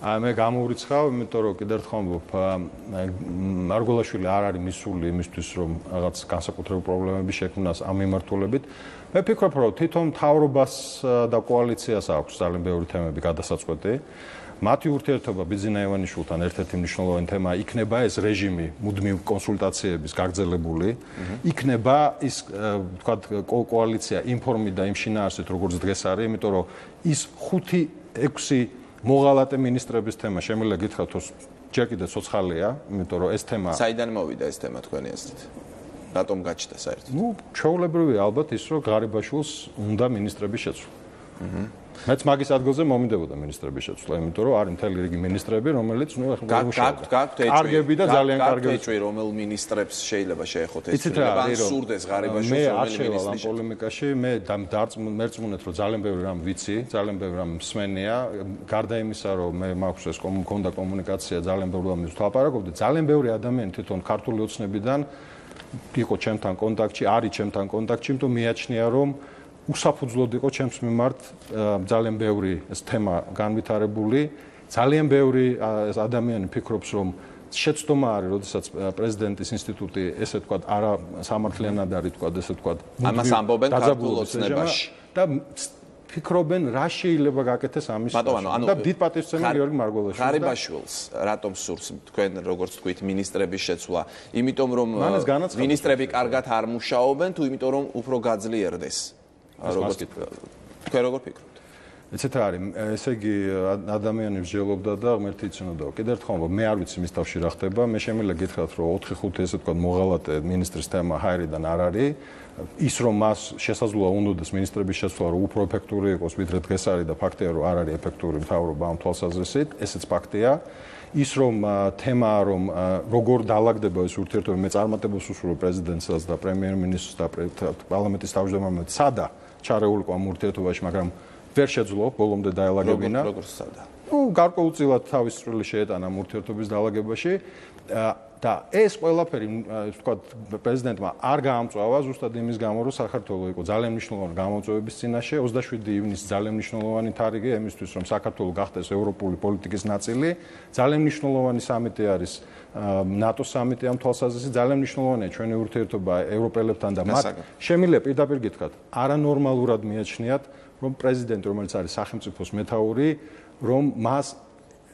მე გამოვრიცხავ, იმიტომ რომ კიდევ ერთხელ ვამბობ, მარგველაშვილი არ არის მისული იმისთვის, რომ რაღაც განსაკუთრებული პრობლემები შექმნას ამ მიმართულებით. მე ვფიქრობ, რომ თვითონ მთავრობას და კოალიციას აქვს ძალიან ბევრი თემები გადასაწყვეტი. მათი ურთიერთობა ბიძინა ივანიშვილთან ერთ-ერთი მნიშვნელოვანი თემა იქნება ეს რეჟიმი მუდმივ კონსულტაციების გაგრძელებული. იქნება ის თქვა კოალიცია იმ ფორმით და იმ შინაარსით, როგორც დღეს არის, იმიტომ რომ ის 5-6 მოღალატე მინისტრების თემა შემიძლია გითხრათ, რომ ჯერ კიდევ ცოცხალია, იმიტომ რომ ეს თემა საიდან მოვიდა ეს თემა თქვენი აზრით? რატომ გაჩნდა საერთოდ? ჩვეულებრივია ალბათ ის, რომ ღარიბაშვილს უნდა მინისტრების შეცვლა. მეც მაგის ადგილზე მომინდებოდა მინისტრების შეცვლა, იმიტომ რომ არის მთელი რიგი მინისტრები, რომელიც კარგები და ძალიან კარგები. ეჭვი რომელ მინისტრებს შეიძლება შეეხოთ ეს ცვლილება, ან სურდეს ღარიბაშვილს რომელი მინისტრი? მე არ ამ პოლემიკაში, მე მერწმუნეთ, რომ ძალიან ბევრი რამ ვიცი, ძალიან ბევრი რამ მსმენია, გარდა იმისა, რომ მე მაქვს ეს მქონდა კომუნიკაცია, ძალიან ბევრი რამის ვთვალყარაკობდი, ძალიან ბევრი ადამიანი თვითონ ქართული ოცნებიდან იყო ჩემთან კონტაქტში, არის ჩემთან კონტაქტში, იმიტომ მიაჩნია, რომ უსაფუძვლოდ იყო ჩემს მიმართ ძალიან ბევრი ეს თემა განვითარებული. ძალიან ბევრი ეს ადამიანი ფიქრობს, რომ შეცდომა არის, როდესაც პრეზიდენტის ინსტიტუტი ესე თქვა არა სამართლიანად არის თქვა ესე თქვა ამას ამბობენ ქართულ ოცნებაში და ფიქრობენ რა შეიძლება გაკეთდეს ამის და დიდ პატივსცემა გიორგი მარგველაშვილს. ღარიბაშვილს რატომ სურს თქვენ როგორც თქვით მინისტრების შეცვლა? იმიტომ რომ მინისტრები კარგად არ მუშაობენ თუ იმიტომ რომ უფრო გაძლიერდეს? თქვენ როგორ ფიქრობთ? ეცეთ არის, ესე იგი ადამიანი მსჯელობდა და ღმერთი იცნობდა. კიდევ ერთხელ ვამბობ, მე არ ვიცი მის თავში რა ხდება, მე შემიძლია გითხრათ, რომ 4-5 ესე თქვა მოღალატე მინისტრის თემა ჰაერიდან არ არის. ის რომ მას შესაძლოა უნდადეს მინისტრების შეცვლა, რომ უფრო ეფექტური იყოს, ვიდრე დღეს არის და ფაქტია, რომ არ არის ეფექტური მთავრობა ამ თვალსაზრისით, ესეც ფაქტია. ის რომ თემაა, რომ როგორ დაალაგდება ეს ურთიერთობა, მე წარმატებულს უსურვებ პრეზიდენტსაც და პრემიერ-მინისტრს და პარლამენტის თავმჯდომარეს სადა ჩარეულიყო ამ ურთიერთობაში, მაგრამ ვერ შეძლო ბოლომდე დაალაგებინა. როგორ სადა? გარკვეულწილად თავის წვლილი შეეტანა ამ ურთიერთობის დაალაგებაში და ეს ყველაფერი, ვთქვათ, პრეზიდენტმა არ გაამწვავა ზუსტად იმის გამო, რომ საქართველოს იყო ძალიან მნიშვნელოვანი გამოწვევების წინაშე, 27 ივნისს ძალიან მნიშვნელოვანი თარიღი იმისთვის, რომ საქართველო გახდეს ევროპული პოლიტიკის ნაწილი. ძალიან მნიშვნელოვანი სამიტი არის ნატოს სამიტი ამ თვალსაზრისით, ძალიან მნიშვნელოვანია ჩვენი ურთიერთობა ევროპელებთან და მათ შემიძლია პირდაპირ გითხრათ, არანორმალურად მიაჩნიათ, რომ პრეზიდენტი, რომელიც არის სახელმწიფოს მეთაური, რომ მას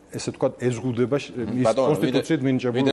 ესე თქვა ეზღუდება ის კონსტიტუციით მინიჭებული